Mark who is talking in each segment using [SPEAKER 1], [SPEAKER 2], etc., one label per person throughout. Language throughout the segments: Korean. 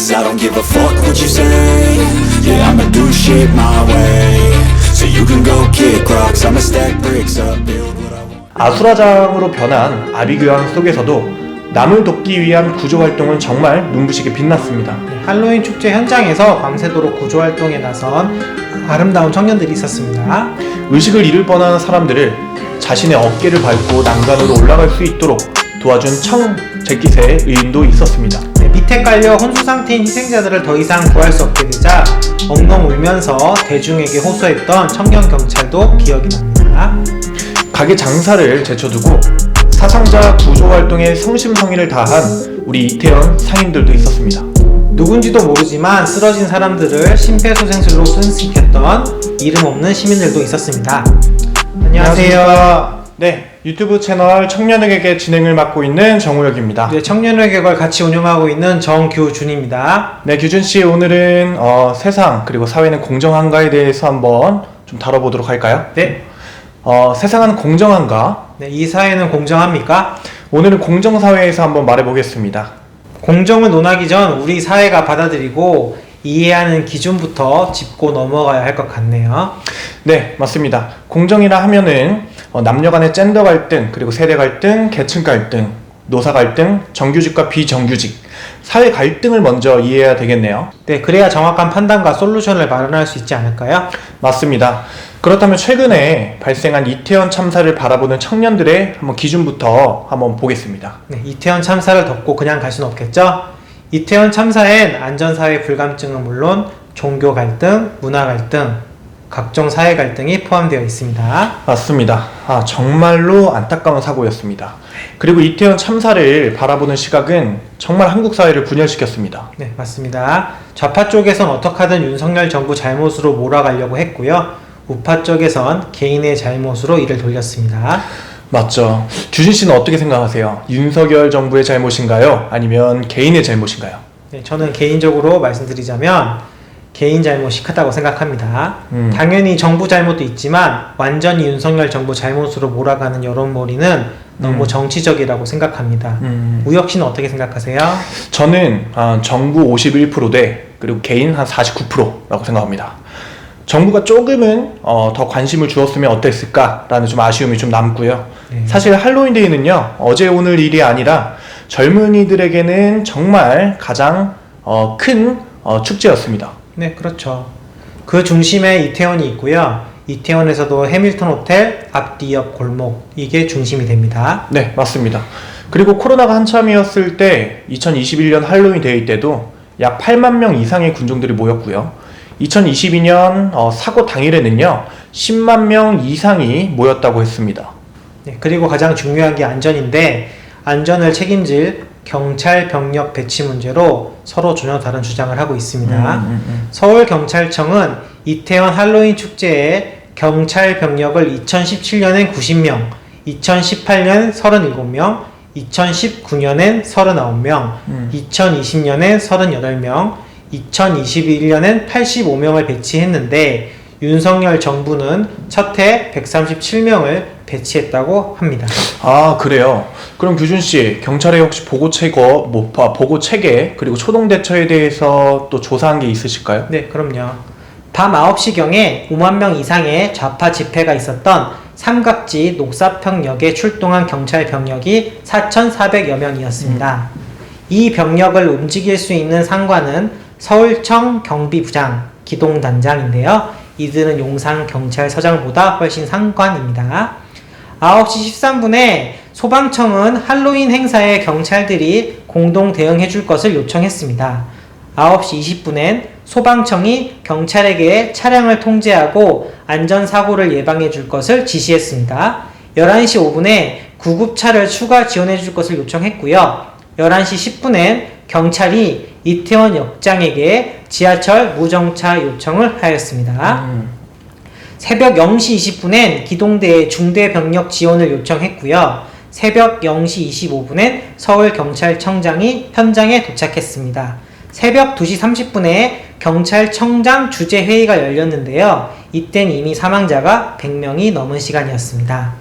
[SPEAKER 1] Cause I don't give a fuck what you say. Yeah, I'ma do shit my way. So you can go kick rocks, I'ma stack bricks up, build what I want.
[SPEAKER 2] 아수라장으로 변한 아비규환 속에서도 남을 돕기 위한 구조활동은 정말 눈부시게 빛났습니다.
[SPEAKER 3] 할로윈 축제 현장에서 밤새도록 구조활동에 나선 아름다운 청년들이 있었습니다.
[SPEAKER 2] 의식을 잃을 뻔한 사람들을 자신의 어깨를 밟고 난간으로 올라갈 수 있도록 도와준 제끼새의 의인도 있었습니다.
[SPEAKER 3] 밑에 깔려 혼수 상태인 희생자들을 더 이상 구할 수 없게 되자 엉엉 울면서 대중에게 호소했던 청년 경찰도 기억이 납니다.
[SPEAKER 2] 가게 장사를 제쳐두고 사상자 구조활동에 성심성의를 다한 우리 이태원 상인들도 있었습니다.
[SPEAKER 3] 누군지도 모르지만 쓰러진 사람들을 심폐소생술로 순식했던 이름 없는 시민들도 있었습니다. 안녕하세요.
[SPEAKER 2] 네, 유튜브 채널 청년에게 진행을 맡고 있는 정우혁입니다.
[SPEAKER 3] 네, 청년회계걸 같이 운영하고 있는 정규준입니다.
[SPEAKER 2] 네, 규준씨, 오늘은 세상 그리고 사회는 공정한가에 대해서 한번 좀 다뤄보도록 할까요?
[SPEAKER 3] 네.
[SPEAKER 2] 세상은 공정한가?
[SPEAKER 3] 네, 이 사회는 공정합니까?
[SPEAKER 2] 오늘은 공정사회에서 한번 말해보겠습니다.
[SPEAKER 3] 공정을 논하기 전 우리 사회가 받아들이고 이해하는 기준부터 짚고 넘어가야 할 것 같네요.
[SPEAKER 2] 네, 맞습니다. 공정이라 하면은 남녀 간의 젠더 갈등, 그리고 세대 갈등, 계층 갈등, 노사 갈등, 정규직과 비정규직, 사회 갈등을 먼저 이해해야 되겠네요.
[SPEAKER 3] 네, 그래야 정확한 판단과 솔루션을 마련할 수 있지 않을까요?
[SPEAKER 2] 맞습니다. 그렇다면 최근에 발생한 이태원 참사를 바라보는 청년들의 한번 기준부터 한번 보겠습니다.
[SPEAKER 3] 네, 이태원 참사를 덮고 그냥 갈 수는 없겠죠? 이태원 참사엔 안전사회 불감증은 물론 종교 갈등, 문화 갈등, 각종 사회 갈등이 포함되어 있습니다.
[SPEAKER 2] 맞습니다. 정말로 안타까운 사고였습니다. 그리고 이태원 참사를 바라보는 시각은 정말 한국 사회를 분열시켰습니다.
[SPEAKER 3] 네, 맞습니다. 좌파 쪽에선 어떻게 하든 윤석열 정부 잘못으로 몰아가려고 했고요. 우파 쪽에선 개인의 잘못으로 이를 돌렸습니다.
[SPEAKER 2] 맞죠. 규진 씨는 어떻게 생각하세요? 윤석열 정부의 잘못인가요? 아니면 개인의 잘못인가요?
[SPEAKER 3] 네, 저는 개인적으로 말씀드리자면 개인 잘못이 크다고 생각합니다. 당연히 정부 잘못도 있지만 완전히 윤석열 정부 잘못으로 몰아가는 여론몰이는 너무 정치적이라고 생각합니다. 우혁 씨는 어떻게 생각하세요?
[SPEAKER 2] 저는 정부 51%대 그리고 개인 한 49%라고 생각합니다. 정부가 조금은 더 관심을 주었으면 어땠을까라는 좀 아쉬움이 좀 남고요.
[SPEAKER 3] 네.
[SPEAKER 2] 사실 할로윈데이는요, 어제 오늘 일이 아니라 젊은이들에게는 정말 가장 큰 축제였습니다.
[SPEAKER 3] 네, 그렇죠. 그 중심에 이태원이 있고요. 이태원에서도 해밀턴 호텔 앞뒤 옆 골목, 이게 중심이 됩니다.
[SPEAKER 2] 네, 맞습니다. 그리고 코로나가 한참이었을 때 2021년 할로윈데이 때도 약 8만 명 이상의 군중들이 모였고요. 2022년 사고 당일에는요 10만 명 이상이 모였다고 했습니다.
[SPEAKER 3] 네, 그리고 가장 중요한 게 안전인데 안전을 책임질 경찰 병력 배치 문제로 서로 전혀 다른 주장을 하고 있습니다. 서울경찰청은 이태원 할로윈 축제에 경찰 병력을 2017년엔 90명, 2018년 37명, 2019년엔 39명, 2020년엔 38명, 2021년엔 85명을 배치했는데 윤석열 정부는 첫해 137명을 배치했다고 합니다.
[SPEAKER 2] 그래요. 그럼 규준씨, 경찰에 혹시 보고 체계 그리고 초동 대처에 대해서 또 조사한 게 있으실까요?
[SPEAKER 3] 네, 그럼요. 밤 9시경에 5만 명 이상의 좌파 집회가 있었던 삼각지 녹사평역에 출동한 경찰 병력이 4,400여 명이었습니다. 이 병력을 움직일 수 있는 상관은 서울청 경비부장, 기동단장인데요. 이들은 용산경찰서장보다 훨씬 상관입니다. 9시 13분에 소방청은 할로윈 행사에 경찰들이 공동 대응해 줄 것을 요청했습니다. 9시 20분엔 소방청이 경찰에게 차량을 통제하고 안전사고를 예방해 줄 것을 지시했습니다. 11시 5분에 구급차를 추가 지원해 줄 것을 요청했고요. 11시 10분엔 경찰이 이태원 역장에게 지하철 무정차 요청을 하였습니다. 새벽 0시 20분엔 기동대에 중대병력 지원을 요청했고요. 새벽 0시 25분엔 서울경찰청장이 현장에 도착했습니다. 새벽 2시 30분에 경찰청장 주재회의가 열렸는데요. 이땐 이미 사망자가 100명이 넘은 시간이었습니다.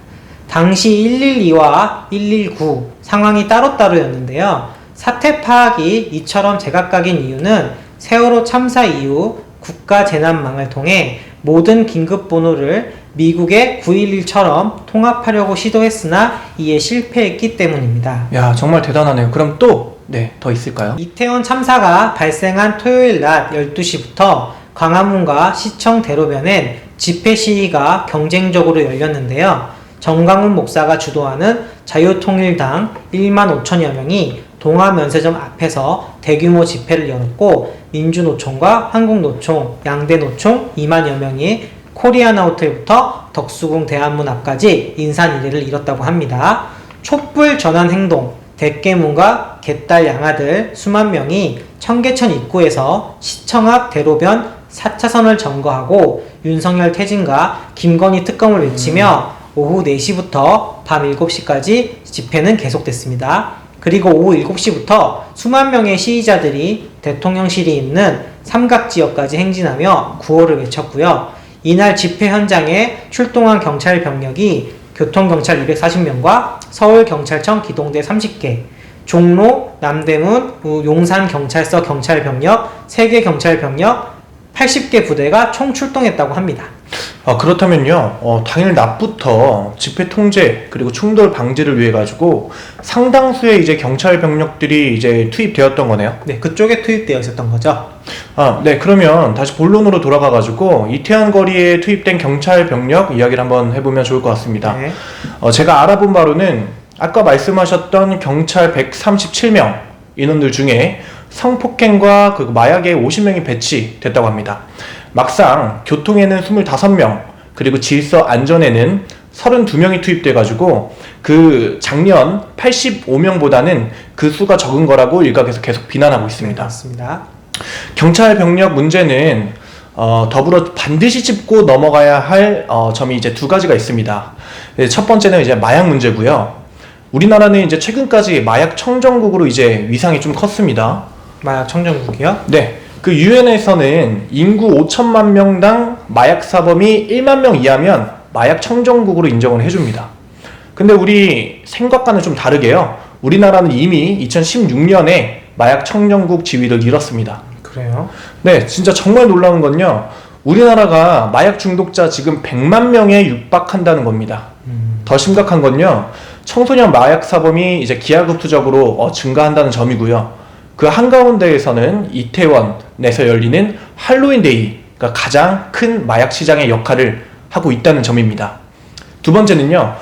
[SPEAKER 3] 당시 112와 119 상황이 따로따로였는데요. 사태 파악이 이처럼 제각각인 이유는 세월호 참사 이후 국가재난망을 통해 모든 긴급번호를 미국의 911처럼 통합하려고 시도했으나 이에 실패했기 때문입니다.
[SPEAKER 2] 야, 정말 대단하네요. 그럼 또, 네, 더 있을까요?
[SPEAKER 3] 이태원 참사가 발생한 토요일 낮 12시부터 광화문과 시청 대로변엔 집회 시위가 경쟁적으로 열렸는데요. 정강훈 목사가 주도하는 자유통일당 1만 5천여 명이 동아면세점 앞에서 대규모 집회를 열었고, 민주노총과 한국노총, 양대노총 2만여 명이 코리아나호텔부터 덕수궁 대한문 앞까지 인산이례를 이뤘다고 합니다. 촛불 전환 행동, 대깨문과 개딸 양아들 수만 명이 청계천 입구에서 시청 앞 대로변 4차선을 점거하고 윤석열 퇴진과 김건희 특검을 외치며 오후 4시부터 밤 7시까지 집회는 계속됐습니다. 그리고 오후 7시부터 수만 명의 시위자들이 대통령실이 있는 삼각지역까지 행진하며 구호를 외쳤고요. 이날 집회 현장에 출동한 경찰 병력이 교통경찰 240명과 서울경찰청 기동대 30개, 종로, 남대문, 용산경찰서 경찰병력, 세계경찰병력 80개 부대가 총 출동했다고 합니다.
[SPEAKER 2] 그렇다면요, 당일 낮부터 집회 통제 그리고 충돌 방지를 위해 가지고 상당수의 이제 경찰 병력들이 이제 투입되었던 거네요.
[SPEAKER 3] 네, 그쪽에 투입되어 있었던 거죠.
[SPEAKER 2] 네, 그러면 다시 본론으로 돌아가 가지고 이태원 거리에 투입된 경찰 병력 이야기를 한번 해보면 좋을 것 같습니다.
[SPEAKER 3] 네.
[SPEAKER 2] 제가 알아본 바로는 아까 말씀하셨던 경찰 137명 인원들 중에 성폭행과 그 마약에 50명이 배치됐다고 합니다. 막상 교통에는 25명, 그리고 질서 안전에는 32명이 투입돼가지고 그 작년 85명보다는 그 수가 적은 거라고 일각에서 계속 비난하고 있습니다.
[SPEAKER 3] 네, 맞습니다.
[SPEAKER 2] 경찰 병력 문제는 더불어 반드시 짚고 넘어가야 할 점이 이제 두 가지가 있습니다. 첫 번째는 이제 마약 문제고요. 우리나라는 이제 최근까지 마약 청정국으로 이제 위상이 좀 컸습니다.
[SPEAKER 3] 마약 청정국이요?
[SPEAKER 2] 네. 그 유엔에서는 인구 5천만 명당 마약 사범이 1만 명 이하면 마약 청정국으로 인정을 해줍니다. 근데 우리 생각과는 좀 다르게요. 우리나라는 이미 2016년에 마약 청정국 지위를 잃었습니다.
[SPEAKER 3] 그래요?
[SPEAKER 2] 네, 진짜 정말 놀라운 건요. 우리나라가 마약 중독자 지금 100만 명에 육박한다는 겁니다. 더 심각한 건요. 청소년 마약 사범이 이제 기하급수적으로 증가한다는 점이고요. 그 한가운데에서는 이태원에서 열리는 할로윈데이가 가장 큰 마약 시장의 역할을 하고 있다는 점입니다. 두 번째는요,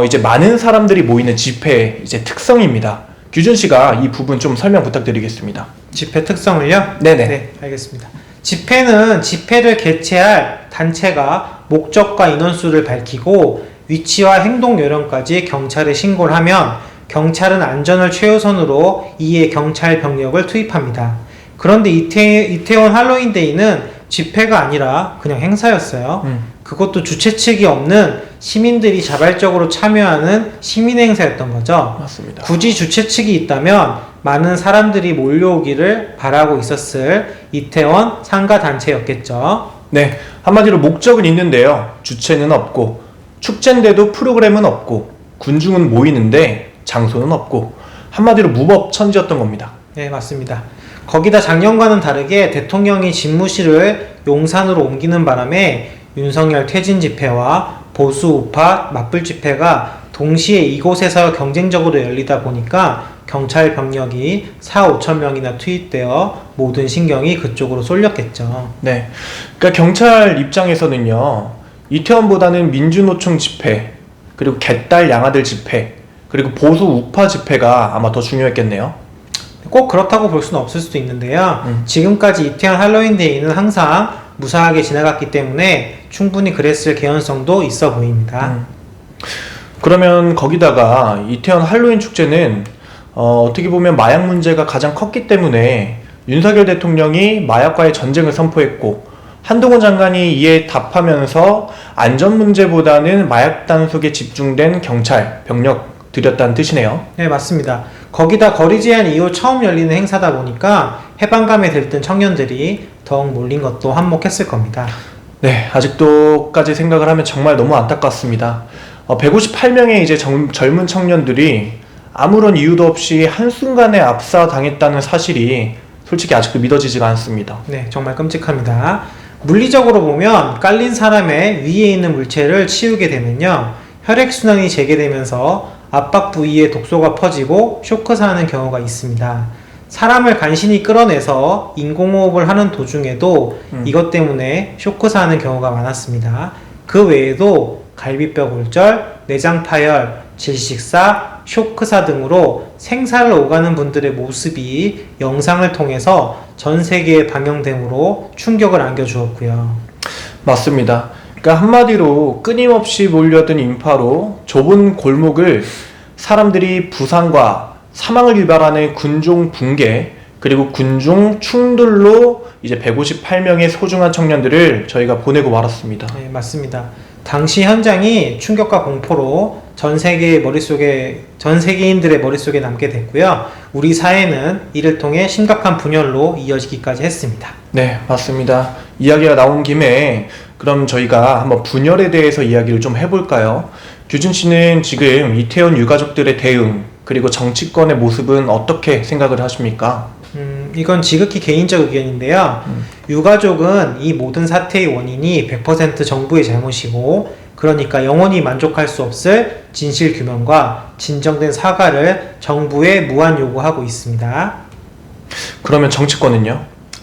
[SPEAKER 2] 이제 많은 사람들이 모이는 집회의 이제 특성입니다. 규준 씨가 이 부분 좀 설명 부탁드리겠습니다.
[SPEAKER 3] 집회 특성을요?
[SPEAKER 2] 네네.
[SPEAKER 3] 네, 알겠습니다. 집회는 집회를 개최할 단체가 목적과 인원수를 밝히고 위치와 행동 요령까지 경찰에 신고를 하면 경찰은 안전을 최우선으로 이에 경찰 병력을 투입합니다. 그런데 이태원 할로윈데이는 집회가 아니라 그냥 행사였어요. 그것도 주최 측이 없는 시민들이 자발적으로 참여하는 시민 행사였던 거죠.
[SPEAKER 2] 맞습니다.
[SPEAKER 3] 굳이 주최 측이 있다면 많은 사람들이 몰려오기를 바라고 있었을 이태원 상가 단체였겠죠.
[SPEAKER 2] 네, 한마디로 목적은 있는데요. 주체는 없고, 축제인데도 프로그램은 없고, 군중은 모이는데 장소는 없고, 한마디로 무법천지였던 겁니다.
[SPEAKER 3] 네, 맞습니다. 거기다 작년과는 다르게 대통령이 집무실을 용산으로 옮기는 바람에 윤석열 퇴진 집회와 보수 우파 맞불 집회가 동시에 이곳에서 경쟁적으로 열리다 보니까 경찰 병력이 4-5천 명이나 투입되어 모든 신경이 그쪽으로 쏠렸겠죠.
[SPEAKER 2] 네, 그러니까 경찰 입장에서는요, 이태원보다는 민주노총 집회, 그리고 개딸 양아들 집회, 그리고 보수 우파 집회가 아마 더 중요했겠네요.
[SPEAKER 3] 꼭 그렇다고 볼 수는 없을 수도 있는데요. 지금까지 이태원 할로윈데이는 항상 무사하게 지나갔기 때문에 충분히 그랬을 개연성도 있어 보입니다.
[SPEAKER 2] 그러면 거기다가 이태원 할로윈 축제는 어떻게 보면 마약 문제가 가장 컸기 때문에 윤석열 대통령이 마약과의 전쟁을 선포했고, 한동훈 장관이 이에 답하면서 안전 문제보다는 마약 단속에 집중된 경찰 병력 들였다는 뜻이네요.
[SPEAKER 3] 네, 맞습니다. 거기다 거리 제한 이후 처음 열리는 행사다 보니까 해방감에 들뜬 청년들이 더욱 몰린 것도 한몫했을 겁니다.
[SPEAKER 2] 네, 아직도까지 생각을 하면 정말 너무 안타깝습니다. 158명의 이제 젊은 청년들이 아무런 이유도 없이 한순간에 압사당했다는 사실이 솔직히 아직도 믿어지지가 않습니다.
[SPEAKER 3] 네, 정말 끔찍합니다. 물리적으로 보면 깔린 사람의 위에 있는 물체를 치우게 되면요, 혈액순환이 재개되면서 압박 부위에 독소가 퍼지고 쇼크사하는 경우가 있습니다. 사람을 간신히 끌어내서 인공호흡을 하는 도중에도 이것 때문에 쇼크사하는 경우가 많았습니다. 그 외에도 갈비뼈 골절, 내장 파열, 질식사, 쇼크사 등으로 생사를 오가는 분들의 모습이 영상을 통해서 전 세계에 방영되므로 충격을 안겨주었고요.
[SPEAKER 2] 맞습니다. 그러니까 한마디로 끊임없이 몰려든 인파로 좁은 골목을 사람들이 부상과 사망을 유발하는 군종 붕괴, 그리고 군종 충돌로 이제 158명의 소중한 청년들을 저희가 보내고 말았습니다.
[SPEAKER 3] 네, 맞습니다. 당시 현장이 충격과 공포로 전 세계인들의 머릿속에 남게 됐고요. 우리 사회는 이를 통해 심각한 분열로 이어지기까지 했습니다.
[SPEAKER 2] 네, 맞습니다. 이야기가 나온 김에 그럼 저희가 한번 분열에 대해서 이야기를 좀 해볼까요? 규준 씨는 지금 이태원 유가족들의 대응, 그리고 정치권의 모습은 어떻게 생각을 하십니까?
[SPEAKER 3] 이건 지극히 개인적 의견인데요. 유가족은 이 모든 사태의 원인이 100% 정부의 잘못이고, 그러니까 영원히 만족할 수 없을 진실 규명과 진정된 사과를 정부에 무한 요구하고 있습니다.
[SPEAKER 2] 그러면 정치권은요?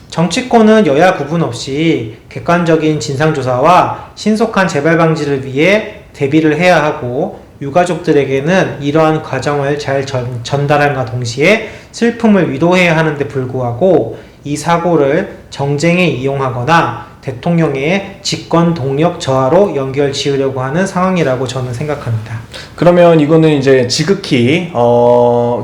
[SPEAKER 3] 정치권은 여야 구분 없이 객관적인 진상조사와 신속한 재발 방지를 위해 대비를 해야 하고, 유가족들에게는 이러한 과정을 잘 전달함과 동시에 슬픔을 위로해야 하는데 불구하고 이 사고를 정쟁에 이용하거나 대통령의 집권 동력 저하로 연결 지으려고 하는 상황이라고 저는 생각합니다.
[SPEAKER 2] 그러면 이거는 이제 지극히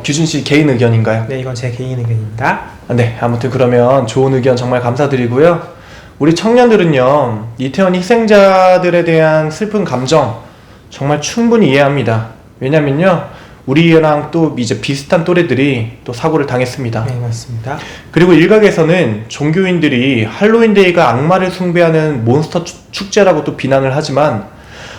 [SPEAKER 2] 규준 씨 개인 의견인가요?
[SPEAKER 3] 네, 이건 제 개인 의견입니다.
[SPEAKER 2] 네, 아무튼 그러면 좋은 의견 정말 감사드리고요. 우리 청년들은요, 이태원 희생자들에 대한 슬픈 감정 정말 충분히 이해합니다. 왜냐면요, 우리랑 또 이제 비슷한 또래들이 또 사고를 당했습니다.
[SPEAKER 3] 네, 맞습니다.
[SPEAKER 2] 그리고 일각에서는 종교인들이 할로윈데이가 악마를 숭배하는 몬스터 축제라고 또 비난을 하지만,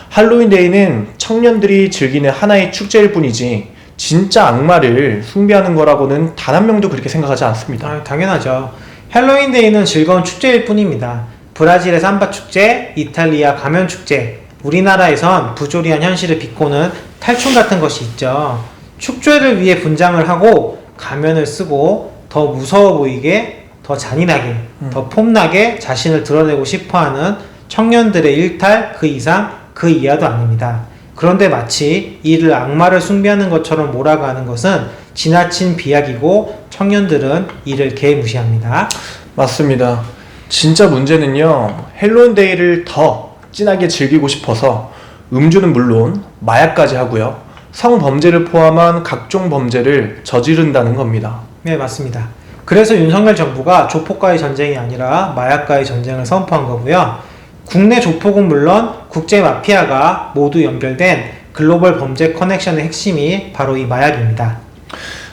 [SPEAKER 2] 할로윈데이는 청년들이 즐기는 하나의 축제일 뿐이지 진짜 악마를 숭배하는 거라고는 단 한 명도 그렇게 생각하지 않습니다.
[SPEAKER 3] 당연하죠. 할로윈데이는 즐거운 축제일 뿐입니다. 브라질의 삼바 축제, 이탈리아 가면 축제, 우리나라에선 부조리한 현실을 비꼬는 탈춤 같은 것이 있죠. 축제를 위해 분장을 하고 가면을 쓰고 더 무서워 보이게, 더 잔인하게, 더 폼나게 자신을 드러내고 싶어하는 청년들의 일탈, 그 이상 그 이하도 아닙니다. 그런데 마치 이를 악마를 숭배하는 것처럼 몰아가는 것은 지나친 비약이고 청년들은 이를 개무시합니다.
[SPEAKER 2] 맞습니다. 진짜 문제는요, 할로윈데이를 더 진하게 즐기고 싶어서 음주는 물론 마약까지 하고요, 성범죄를 포함한 각종 범죄를 저지른다는 겁니다.
[SPEAKER 3] 네, 맞습니다. 그래서 윤석열 정부가 조폭과의 전쟁이 아니라 마약과의 전쟁을 선포한 거고요. 국내 조폭은 물론 국제 마피아가 모두 연결된 글로벌 범죄 커넥션의 핵심이 바로 이 마약입니다.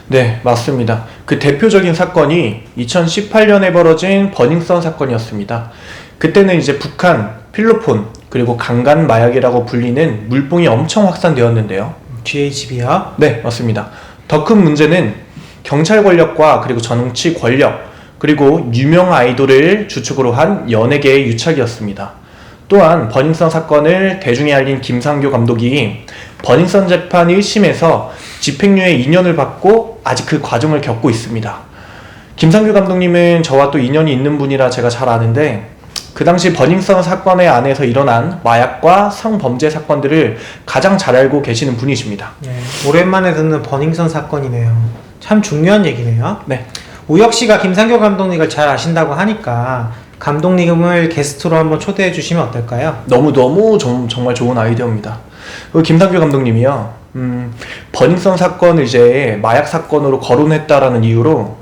[SPEAKER 2] 네, 맞습니다. 그 대표적인 사건이 2018년에 벌어진 버닝썬 사건이었습니다. 그때는 이제 북한, 필로폰, 그리고 강간 마약이라고 불리는 물뽕이 엄청 확산되었는데요.
[SPEAKER 3] GHB요?
[SPEAKER 2] 네, 맞습니다. 더 큰 문제는 경찰 권력과 그리고 정치 권력, 그리고 유명 아이돌을 주축으로 한 연예계의 유착이었습니다. 또한 버닝썬 사건을 대중에 알린 김상교 감독이 버닝썬 재판 1심에서 집행유예 2년을 받고 아직 그 과정을 겪고 있습니다. 김상교 감독님은 저와 또 인연이 있는 분이라 제가 잘 아는데, 그 당시 버닝썬 사건의 안에서 일어난 마약과 성범죄 사건들을 가장 잘 알고 계시는 분이십니다.
[SPEAKER 3] 네, 오랜만에 듣는 버닝썬 사건이네요. 참 중요한 얘기네요.
[SPEAKER 2] 네.
[SPEAKER 3] 우혁 씨가 김상교 감독님을 잘 아신다고 하니까 감독님을 게스트로 한번 초대해 주시면 어떨까요?
[SPEAKER 2] 너무 정말 좋은 아이디어입니다. 김상교 감독님이요, 버닝썬 사건을 이제 마약 사건으로 거론했다라는 이유로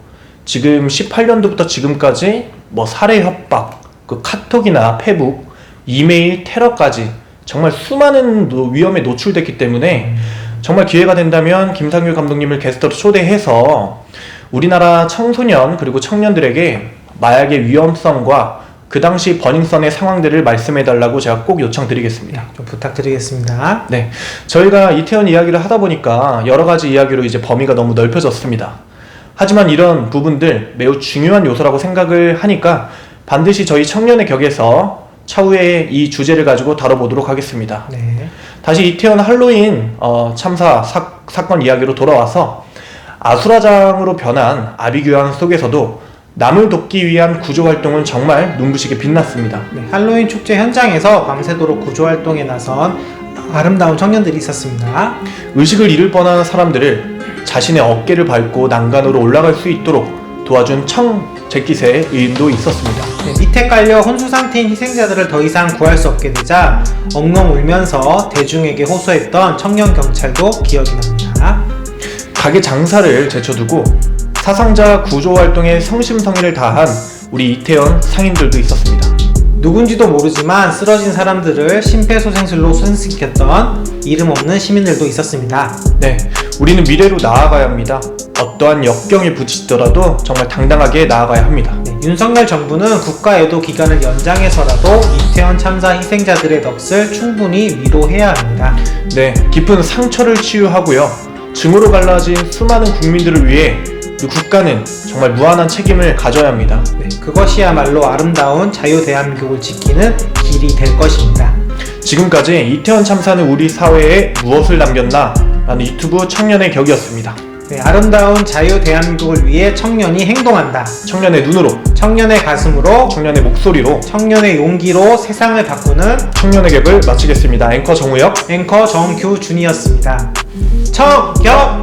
[SPEAKER 2] 지금 18년도부터 지금까지 뭐 살해 협박, 그 카톡이나 페북, 이메일 테러까지 정말 수많은 위험에 노출됐기 때문에 정말 기회가 된다면 김상규 감독님을 게스트로 초대해서 우리나라 청소년 그리고 청년들에게 마약의 위험성과 그 당시 버닝썬의 상황들을 말씀해달라고 제가 꼭 요청드리겠습니다.
[SPEAKER 3] 좀 부탁드리겠습니다.
[SPEAKER 2] 네, 저희가 이태원 이야기를 하다 보니까 여러 가지 이야기로 이제 범위가 너무 넓혀졌습니다. 하지만 이런 부분들 매우 중요한 요소라고 생각을 하니까 반드시 저희 청년의 격에서 차후에 이 주제를 가지고 다뤄보도록 하겠습니다.
[SPEAKER 3] 네.
[SPEAKER 2] 다시 이태원 할로윈 참사 사건 이야기로 돌아와서 아수라장으로 변한 아비규환 속에서도 남을 돕기 위한 구조활동은 정말 눈부시게 빛났습니다.
[SPEAKER 3] 네, 할로윈 축제 현장에서 밤새도록 구조활동에 나선 아름다운 청년들이 있었습니다.
[SPEAKER 2] 의식을 잃을 뻔한 사람들을 자신의 어깨를 밟고 난간으로 올라갈 수 있도록 도와준 청재킷의 의인도 있었습니다.
[SPEAKER 3] 네, 밑에 깔려 혼수 상태인 희생자들을 더 이상 구할 수 없게 되자 엉엉 울면서 대중에게 호소했던 청년 경찰도 기억이 납니다.
[SPEAKER 2] 가게 장사를 제쳐두고 사상자 구조 활동에 성심성의를 다한 우리 이태원 상인들도 있었습니다.
[SPEAKER 3] 누군지도 모르지만 쓰러진 사람들을 심폐소생술로 순식시켰던 이름 없는 시민들도 있었습니다.
[SPEAKER 2] 네, 우리는 미래로 나아가야 합니다. 어떠한 역경에 부딪히더라도 정말 당당하게 나아가야 합니다.
[SPEAKER 3] 네, 윤석열 정부는 국가애도 기간을 연장해서라도 이태원 참사 희생자들의 넋을 충분히 위로해야 합니다.
[SPEAKER 2] 네, 깊은 상처를 치유하고요. 증오로 갈라진 수많은 국민들을 위해 그 국가는 정말 무한한 책임을 가져야 합니다.
[SPEAKER 3] 네, 그것이야말로 아름다운 자유 대한민국을 지키는 길이 될 것입니다.
[SPEAKER 2] 지금까지 이태원 참사는 우리 사회에 무엇을 남겼나? 라는 유튜브 청년의 격이었습니다.
[SPEAKER 3] 네, 아름다운 자유 대한민국을 위해 청년이 행동한다.
[SPEAKER 2] 청년의 눈으로,
[SPEAKER 3] 청년의 가슴으로,
[SPEAKER 2] 청년의 목소리로,
[SPEAKER 3] 청년의 용기로 세상을 바꾸는
[SPEAKER 2] 청년의 격을 마치겠습니다. 앵커 정우혁,
[SPEAKER 3] 앵커 정규준이었습니다. 청격!